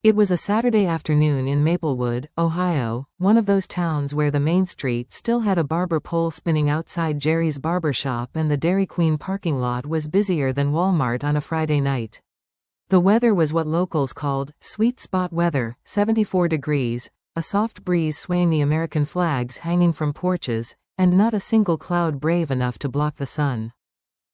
It was a Saturday afternoon in Maplewood, Ohio, one of those towns where the main street still had a barber pole spinning outside Jerry's barber shop and the Dairy Queen parking lot was busier than Walmart on a Friday night. The weather was what locals called sweet spot weather, 74 degrees, a soft breeze swaying the American flags hanging from porches, and not a single cloud brave enough to block the sun.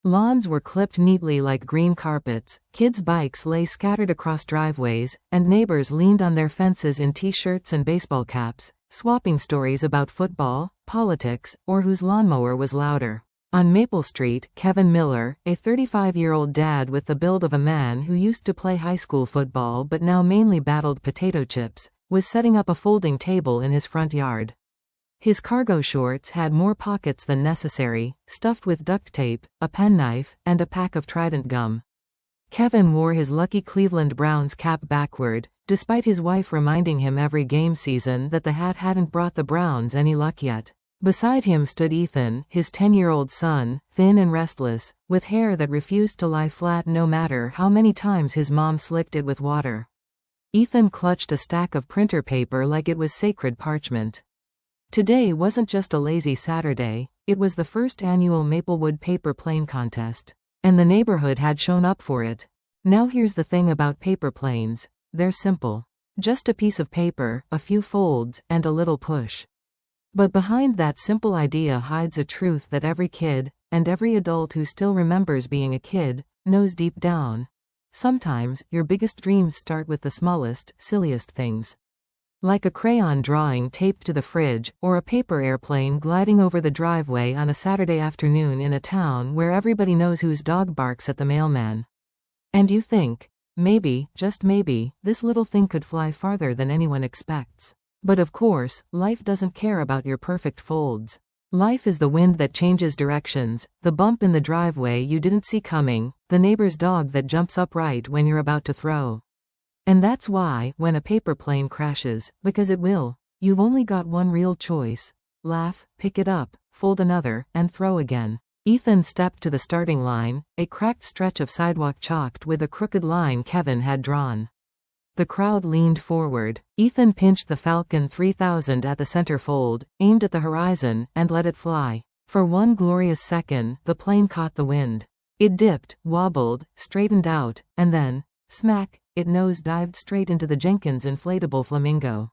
Lawns were clipped neatly like green carpets, kids' bikes lay scattered across driveways, and neighbors leaned on their fences in t-shirts and baseball caps, swapping stories about football, politics, or whose lawnmower was louder. On Maple Street, Kevin Miller, a 35-year-old dad with the build of a man who used to play high school football but now mainly battled potato chips, was setting up a folding table in his front yard. His cargo shorts had more pockets than necessary, stuffed with duct tape, a penknife, and a pack of Trident gum. Kevin wore his lucky Cleveland Browns cap backward, despite his wife reminding him every game season that the hat hadn't brought the Browns any luck yet. Beside him stood Ethan, his 10-year-old son, thin and restless, with hair that refused to lie flat no matter how many times his mom slicked it with water. Ethan clutched a stack of printer paper like it was sacred parchment. Today wasn't just a lazy Saturday, it was the first annual Maplewood paper plane contest. And the neighborhood had shown up for it. Now here's the thing about paper planes, they're simple. Just a piece of paper, a few folds, and a little push. But behind that simple idea hides a truth that every kid, and every adult who still remembers being a kid, knows deep down. Sometimes, your biggest dreams start with the smallest, silliest things. Like a crayon drawing taped to the fridge, or a paper airplane gliding over the driveway on a Saturday afternoon in a town where everybody knows whose dog barks at the mailman. And you think, maybe, just maybe, this little thing could fly farther than anyone expects. But of course, life doesn't care about your perfect folds. Life is the wind that changes directions, the bump in the driveway you didn't see coming, the neighbor's dog that jumps upright when you're about to throw. And that's why, when a paper plane crashes, because it will, you've only got one real choice. Laugh, pick it up, fold another, and throw again. Ethan stepped to the starting line, a cracked stretch of sidewalk chalked with a crooked line Kevin had drawn. The crowd leaned forward. Ethan pinched the Falcon 3000 at the center fold, aimed at the horizon, and let it fly. For one glorious second, the plane caught the wind. It dipped, wobbled, straightened out, and then, smack, it nose-dived straight into the Jenkins inflatable flamingo.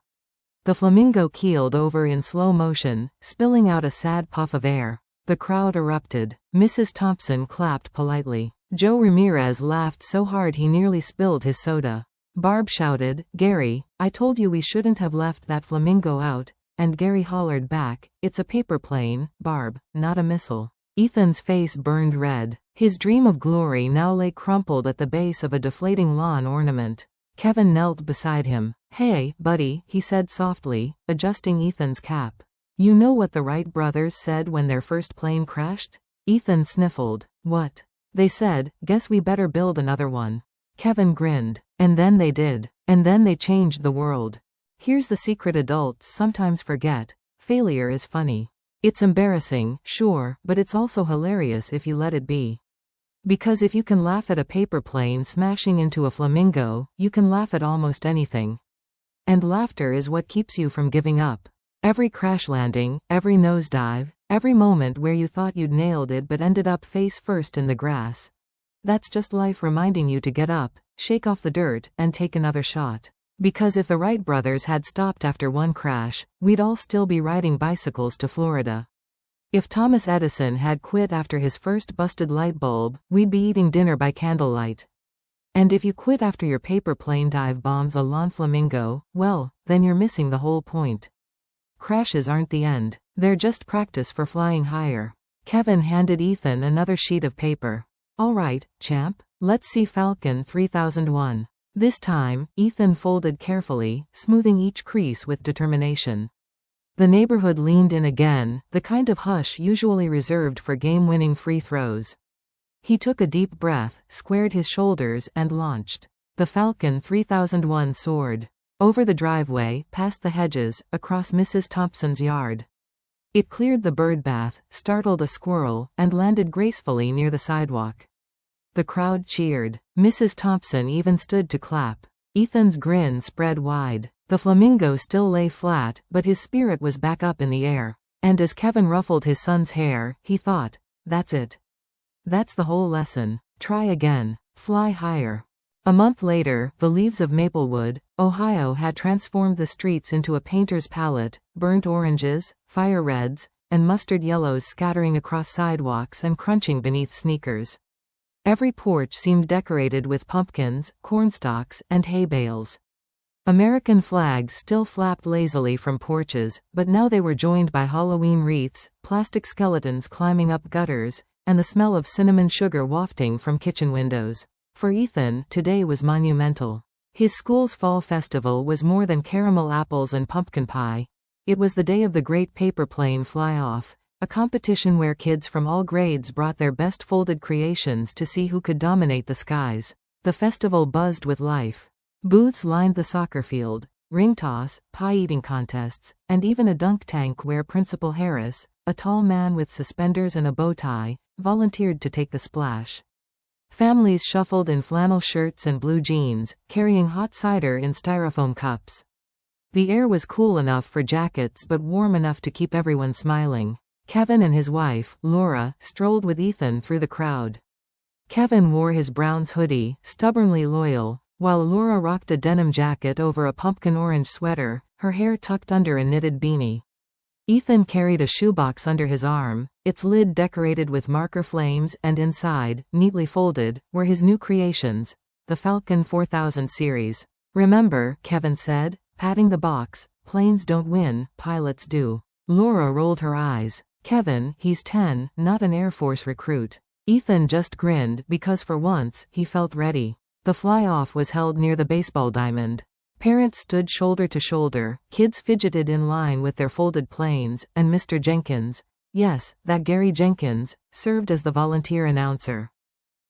The flamingo keeled over in slow motion, spilling out a sad puff of air. The crowd erupted. Mrs. Thompson clapped politely. Joe Ramirez laughed so hard he nearly spilled his soda. Barb shouted, "Gary, I told you we shouldn't have left that flamingo out," and Gary hollered back, "It's a paper plane, Barb, not a missile." Ethan's face burned red. His dream of glory now lay crumpled at the base of a deflating lawn ornament. Kevin knelt beside him. "Hey, buddy," he said softly, adjusting Ethan's cap. "You know what the Wright brothers said when their first plane crashed?" Ethan sniffled. "What?" "They said, guess we better build another one." Kevin grinned. "And then they did. And then they changed the world." Here's the secret adults sometimes forget. Failure is funny. It's embarrassing, sure, but it's also hilarious if you let it be. Because if you can laugh at a paper plane smashing into a flamingo, you can laugh at almost anything. And laughter is what keeps you from giving up. Every crash landing, every nosedive, every moment where you thought you'd nailed it but ended up face first in the grass. That's just life reminding you to get up, shake off the dirt, and take another shot. Because if the Wright brothers had stopped after one crash, we'd all still be riding bicycles to Florida. If Thomas Edison had quit after his first busted light bulb, we'd be eating dinner by candlelight. And if you quit after your paper plane dive bombs a lawn flamingo, well, then you're missing the whole point. Crashes aren't the end. They're just practice for flying higher. Kevin handed Ethan another sheet of paper. "All right, champ, let's see Falcon 3001. This time, Ethan folded carefully, smoothing each crease with determination. The neighborhood leaned in again, the kind of hush usually reserved for game-winning free throws. He took a deep breath, squared his shoulders, and launched. The Falcon 3001 soared. Over the driveway, past the hedges, across Mrs. Thompson's yard. It cleared the birdbath, startled a squirrel, and landed gracefully near the sidewalk. The crowd cheered. Mrs. Thompson even stood to clap. Ethan's grin spread wide. The flamingo still lay flat, but his spirit was back up in the air. And as Kevin ruffled his son's hair, he thought, that's it. That's the whole lesson. Try again. Fly higher. A month later, the leaves of Maplewood, Ohio had transformed the streets into a painter's palette, burnt oranges, fire reds, and mustard yellows scattering across sidewalks and crunching beneath sneakers. Every porch seemed decorated with pumpkins, cornstalks, and hay bales. American flags still flapped lazily from porches, but now they were joined by Halloween wreaths, plastic skeletons climbing up gutters, and the smell of cinnamon sugar wafting from kitchen windows. For Ethan, today was monumental. His school's fall festival was more than caramel apples and pumpkin pie. It was the day of the great paperplane fly-off, a competition where kids from all grades brought their best folded creations to see who could dominate the skies. The festival buzzed with life. Booths lined the soccer field, ring toss, pie-eating contests, and even a dunk tank where Principal Harris, a tall man with suspenders and a bow tie, volunteered to take the splash. Families shuffled in flannel shirts and blue jeans, carrying hot cider in styrofoam cups. The air was cool enough for jackets but warm enough to keep everyone smiling. Kevin and his wife, Laura, strolled with Ethan through the crowd. Kevin wore his Browns hoodie, stubbornly loyal, while Laura rocked a denim jacket over a pumpkin orange sweater, her hair tucked under a knitted beanie. Ethan carried a shoebox under his arm, its lid decorated with marker flames, and inside, neatly folded, were his new creations, the Falcon 4000 series. "Remember," Kevin said, patting the box, "planes don't win, pilots do." Laura rolled her eyes. "Kevin, he's 10, not an Air Force recruit." Ethan just grinned because for once, he felt ready. The fly-off was held near the baseball diamond. Parents stood shoulder to shoulder, kids fidgeted in line with their folded planes, and Mr. Jenkins, yes, that Gary Jenkins, served as the volunteer announcer.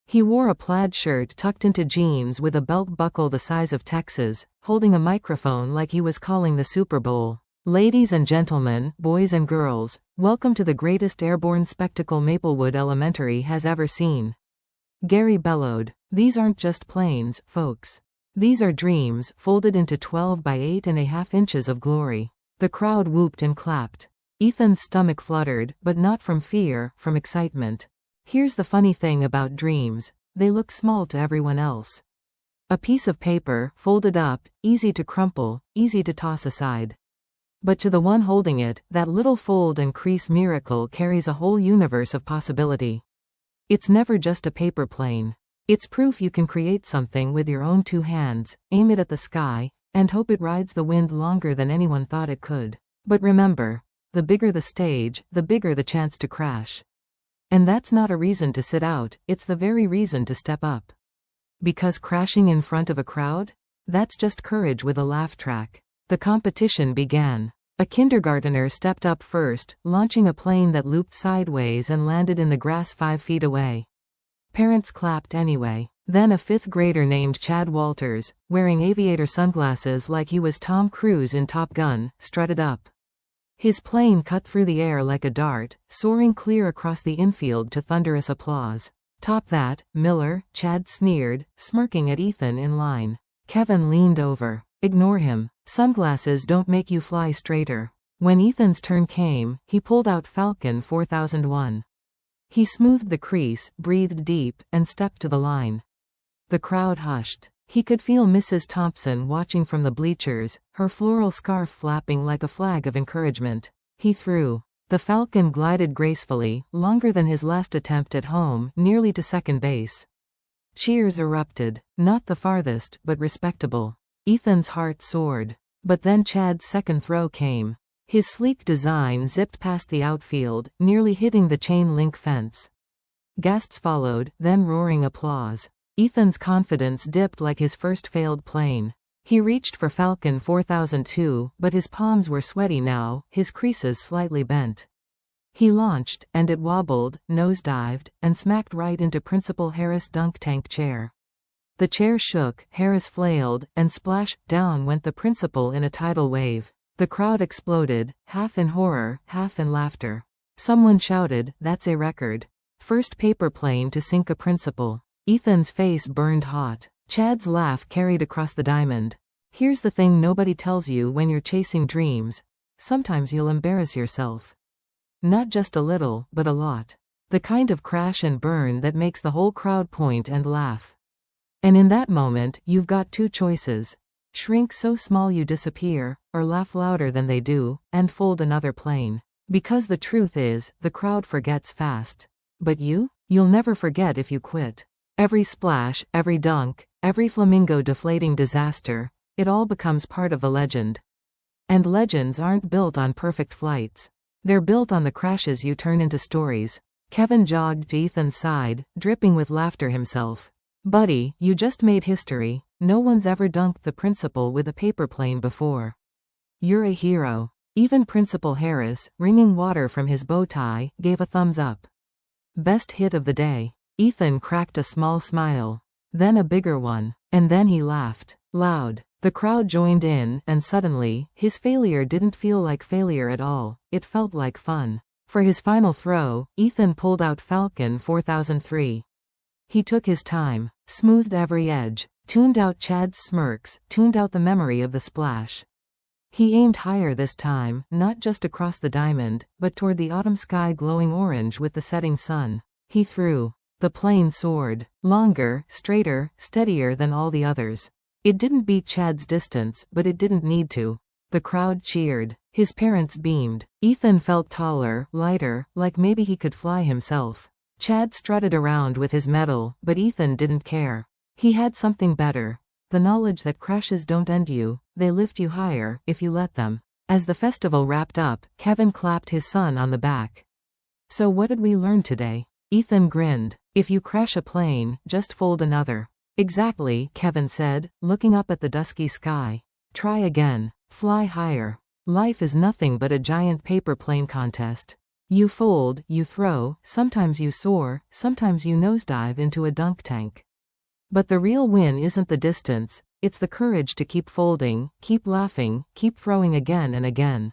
He wore a plaid shirt tucked into jeans with a belt buckle the size of Texas, holding a microphone like he was calling the Super Bowl. "Ladies and gentlemen, boys and girls, welcome to the greatest airborne spectacle Maplewood Elementary has ever seen." Gary bellowed, "These aren't just planes, folks. These are dreams, folded into 12 by 8.5 inches of glory." The crowd whooped and clapped. Ethan's stomach fluttered, but not from fear, from excitement. Here's the funny thing about dreams, they look small to everyone else. A piece of paper, folded up, easy to crumple, easy to toss aside. But to the one holding it, that little fold and crease miracle carries a whole universe of possibility. It's never just a paper plane. It's proof you can create something with your own two hands, aim it at the sky, and hope it rides the wind longer than anyone thought it could. But remember, the bigger the stage, the bigger the chance to crash. And that's not a reason to sit out, it's the very reason to step up. Because crashing in front of a crowd? That's just courage with a laugh track. The competition began. A kindergartner stepped up first, launching a plane that looped sideways and landed in the grass 5 feet away. Parents clapped anyway. Then a 5th grader named Chad Walters, wearing aviator sunglasses like he was Tom Cruise in Top Gun, strutted up. His plane cut through the air like a dart, soaring clear across the infield to thunderous applause. "Top that, Miller," Chad sneered, smirking at Ethan in line. Kevin leaned over. "Ignore him. Sunglasses don't make you fly straighter." When Ethan's turn came, he pulled out Falcon 4001. He smoothed the crease, breathed deep, and stepped to the line. The crowd hushed. He could feel Mrs. Thompson watching from the bleachers, her floral scarf flapping like a flag of encouragement. He threw. The Falcon glided gracefully, longer than his last attempt at home, nearly to second base. Cheers erupted. Not the farthest, but respectable. Ethan's heart soared. But then Chad's second throw came. His sleek design zipped past the outfield, nearly hitting the chain link fence. Gasps followed, then roaring applause. Ethan's confidence dipped like his first failed plane. He reached for Falcon 4002, but his palms were sweaty now, his creases slightly bent. He launched, and it wobbled, nosedived, and smacked right into Principal Harris' dunk tank chair. The chair shook, Harris flailed, and splash, down went the principal in a tidal wave. The crowd exploded, half in horror, half in laughter. Someone shouted, "That's a record. First paper plane to sink a principal." Ethan's face burned hot. Chad's laugh carried across the diamond. Here's the thing nobody tells you when you're chasing dreams. Sometimes you'll embarrass yourself. Not just a little, but a lot. The kind of crash and burn that makes the whole crowd point and laugh. And in that moment, you've got two choices. Shrink so small you disappear, or laugh louder than they do, and fold another plane. Because the truth is, the crowd forgets fast. But you'll never forget if you quit. Every splash, every dunk, every flamingo deflating disaster, it all becomes part of the legend. And legends aren't built on perfect flights. They're built on the crashes you turn into stories. Kevin jogged to Ethan's side, dripping with laughter himself. Buddy, you just made history. No one's ever dunked the principal with a paperplane before. You're a hero. Even Principal Harris, wringing water from his bow tie, gave a thumbs up. Best hit of the day. Ethan cracked a small smile. Then a bigger one. And then he laughed. Loud. The crowd joined in, and suddenly, his failure didn't feel like failure at all. It felt like fun. For his final throw, Ethan pulled out Falcon 4003. He took his time, smoothed every edge, tuned out Chad's smirks, tuned out the memory of the splash. He aimed higher this time, not just across the diamond, but toward the autumn sky glowing orange with the setting sun. He threw. The plane soared. Longer, straighter, steadier than all the others. It didn't beat Chad's distance, but it didn't need to. The crowd cheered. His parents beamed. Ethan felt taller, lighter, like maybe he could fly himself. Chad strutted around with his medal, but Ethan didn't care. He had something better. The knowledge that crashes don't end you, they lift you higher, if you let them. As the festival wrapped up, Kevin clapped his son on the back. So what did we learn today? Ethan grinned. If you crash a plane, just fold another. Exactly, Kevin said, looking up at the dusky sky. Try again. Fly higher. Life is nothing but a giant paperplane contest. You fold, you throw, sometimes you soar, sometimes you nosedive into a dunk tank. But the real win isn't the distance, it's the courage to keep folding, keep laughing, keep throwing again and again.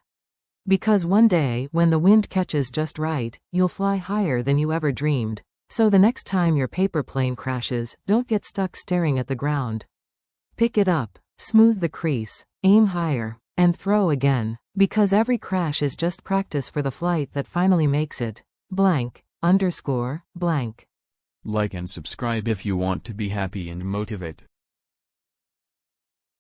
Because one day, when the wind catches just right, you'll fly higher than you ever dreamed. So the next time your paperplane crashes, don't get stuck staring at the ground. Pick it up, smooth the crease, aim higher, and throw again. Because every crash is just practice for the flight that finally makes it. Blank, _blank. Like and subscribe if you want to be happy and motivate.